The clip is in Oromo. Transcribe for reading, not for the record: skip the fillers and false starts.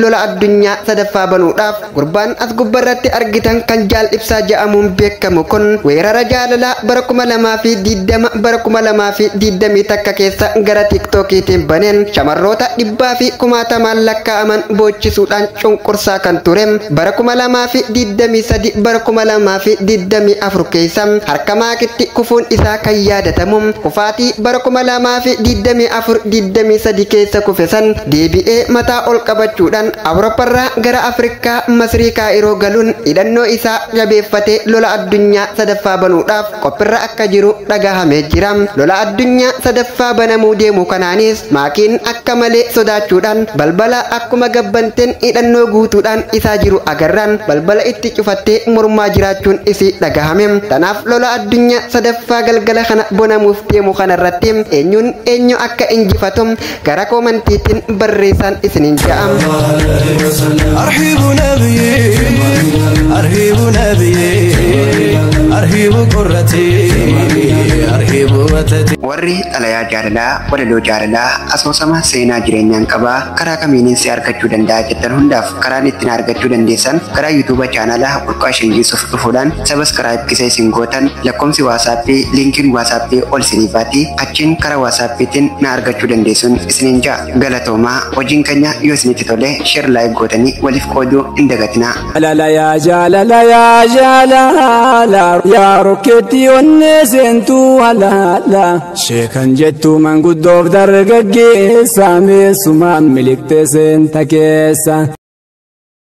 lola addunyaa sadaffaa banuudhaaf gurbaan as gubbarratti argitan kan jaal ibsaa ja'amuun beekamu kun weerara jaalalaa bara 2020 bara 2020 takka keessa gara tiktookiitiin baneen shamarroota dhibbaa fi kumaatamaan lakkaa'aman boochisuudhaan cunqursaa kan ture bara 2023 bara 2024 keessa harka maakitti kufuun isaa kan yaadatamu kufaatii bara 2024-23 keessa kufe san deebi'ee mataa ol qabachuudhaan Awuroopparraa gara Afrikaa Masrii Kaayiroo galuun hidhannoo isaa jabeeffatee lola addunyaa sadaffaa banuudhaaf qophiirra akka jiru dhagahamee jira. Lola addunyaa sadaffaa banamuu deemu kanaanis maakiin akka malee sodaachuudhaan balbala akkuma gabbanteen hidhannoo guutuudhaan isaa jiru agarraan balbala itti cufattee mormaa jiraachuun isii dhagahame. Tanaaf lola addunyaa sadaffaa galgala kana banamuuf deemu kanarratti eenyu akka injifatu gara koomantiitiin barreessaan isiniin ja'am. أرحب نبيي أرحب نبيي أرحب قرتي أرحب وتتي warri xalayaa jaalalaa walaloo jaalalaa asoosama seenaa jireenyaan qabaa karaa kamiiniin si argachuu danda'a jettan hundaaf karaan ittiin argachuu dandeessan karaa yuutuuba chaanalaa Burqaa Shengiisuuf dhufuudhaan sabiskiraayib kisee isin gootan lakkoomsi waasaappii liinkiin waasaappii ol siniifaati achiin karaa wasaappiitiin na argachuu dandeessuun isiniin ja'a galatoomaa hojiin keenya yoo isinitti tole share laayik gootanii waliif qooduu hin dagatinaa. La ya jaalala yaa rokkeetti onnee seentuu halaala. Sheekan jettu manguddoof dargaggeessa meessumaan miliqtee seenta keessa.